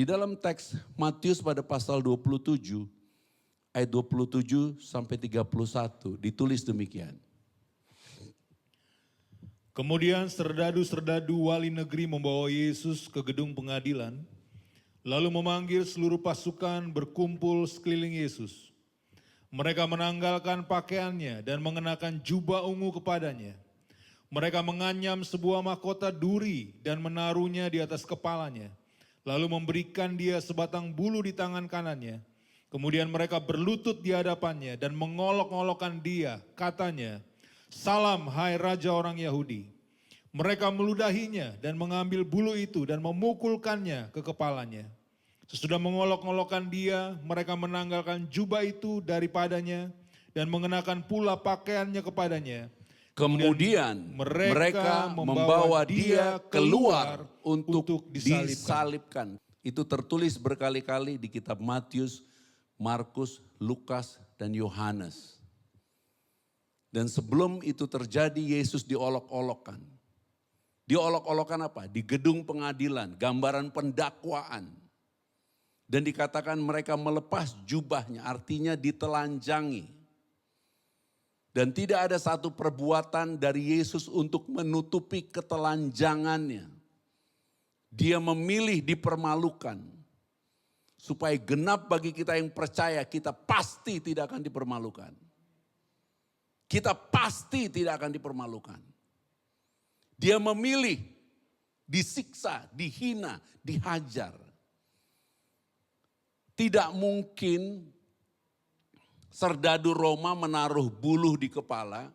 Di dalam teks Matius pada pasal 27, ayat 27 sampai 31 ditulis demikian. Kemudian serdadu-serdadu wali negeri membawa Yesus ke gedung pengadilan, lalu memanggil seluruh pasukan berkumpul sekeliling Yesus. Mereka menanggalkan pakaiannya dan mengenakan jubah ungu kepadanya. Mereka menganyam sebuah mahkota duri dan menaruhnya di atas kepalanya, lalu memberikan dia sebatang bulu di tangan kanannya. Kemudian mereka berlutut di hadapannya dan mengolok-olokkan dia, katanya, "Salam hai Raja orang Yahudi." Mereka meludahinya dan mengambil bulu itu dan memukulkannya ke kepalanya. Sesudah mengolok-olokkan dia, mereka menanggalkan jubah itu daripadanya dan mengenakan pula pakaiannya kepadanya. Kemudian mereka membawa dia keluar untuk disalibkan. Itu tertulis berkali-kali di kitab Matius, Markus, Lukas, dan Yohanes. Dan sebelum itu terjadi, Yesus diolok-olokkan. Diolok-olokkan apa? Di gedung pengadilan, gambaran pendakwaan. Dan dikatakan mereka melepas jubahnya, artinya ditelanjangi. Dan tidak ada satu perbuatan dari Yesus untuk menutupi ketelanjangannya. Dia memilih dipermalukan. Supaya genap bagi kita yang percaya, kita pasti tidak akan dipermalukan. Kita pasti tidak akan dipermalukan. Dia memilih disiksa, dihina, dihajar. Tidak mungkin serdadu Roma menaruh buluh di kepala,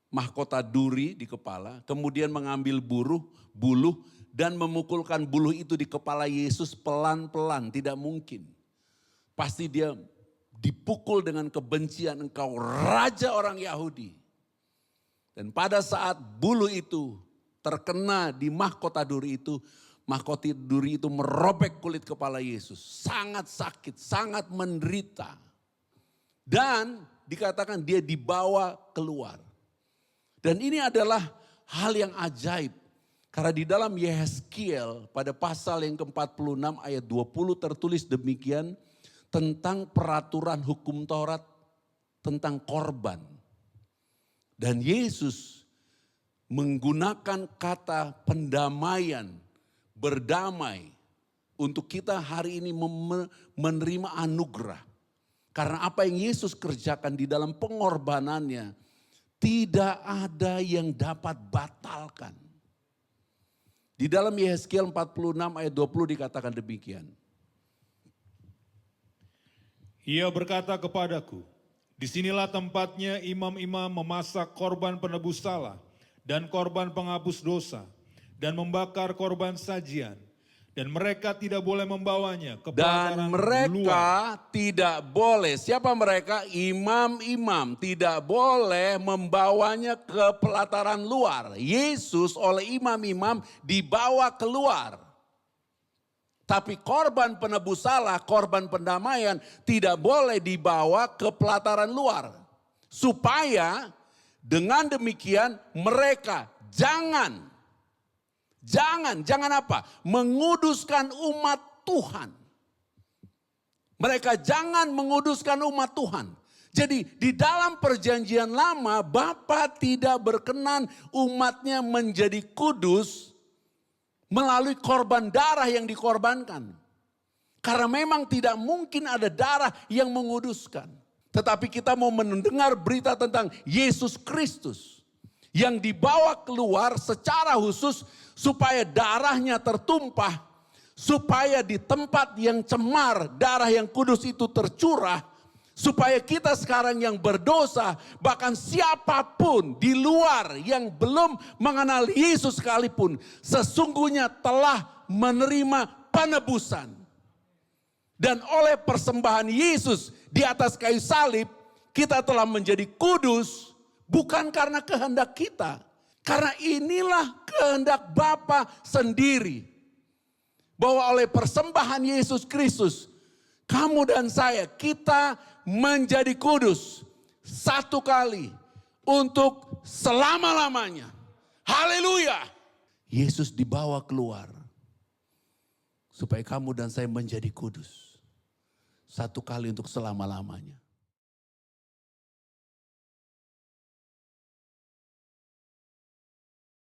mahkota duri di kepala, kemudian mengambil buluh dan memukulkan buluh itu di kepala Yesus pelan-pelan, tidak mungkin. Pasti dia dipukul dengan kebencian, engkau raja orang Yahudi. Dan pada saat buluh itu terkena di mahkota duri itu, mahkota duri itu merobek kulit kepala Yesus. Sangat sakit, sangat menderita. Dan dikatakan dia dibawa keluar. Dan ini adalah hal yang ajaib. Karena di dalam Yehezkiel pada pasal yang ke-46 ayat 20 tertulis demikian. Tentang peraturan hukum Taurat tentang korban. Dan Yesus menggunakan kata pendamaian, berdamai. Untuk kita hari ini menerima anugerah. Karena apa yang Yesus kerjakan di dalam pengorbanannya, tidak ada yang dapat batalkan. Di dalam Yehezkiel 46 ayat 20 dikatakan demikian. Ia berkata kepadaku, disinilah tempatnya imam-imam memasak korban penebus salah dan korban penghapus dosa dan membakar korban sajian. Dan mereka tidak boleh membawanya ke pelataran luar. Dan mereka tidak boleh, siapa mereka? Imam-imam tidak boleh membawanya ke pelataran luar. Yesus oleh imam-imam dibawa keluar. Tapi korban penebus salah, korban pendamaian tidak boleh dibawa ke pelataran luar. Supaya dengan demikian mereka jangan apa? Menguduskan umat Tuhan. Mereka jangan menguduskan umat Tuhan. Jadi di dalam perjanjian lama Bapa tidak berkenan umatnya menjadi kudus melalui korban darah yang dikorbankan. Karena memang tidak mungkin ada darah yang menguduskan. Tetapi kita mau mendengar berita tentang Yesus Kristus. Yang dibawa keluar secara khusus supaya darahnya tertumpah. Supaya di tempat yang cemar darah yang kudus itu tercurah. Supaya kita sekarang yang berdosa, bahkan siapapun di luar yang belum mengenal Yesus sekalipun, sesungguhnya telah menerima penebusan. Dan oleh persembahan Yesus di atas kayu salib, kita telah menjadi kudus, bukan karena kehendak kita. Karena inilah kehendak Bapa sendiri. Bahwa oleh persembahan Yesus Kristus, kamu dan saya, kita menjadi kudus satu kali untuk selama-lamanya. Haleluya. Yesus dibawa keluar. Supaya kamu dan saya menjadi kudus. Satu kali untuk selama-lamanya.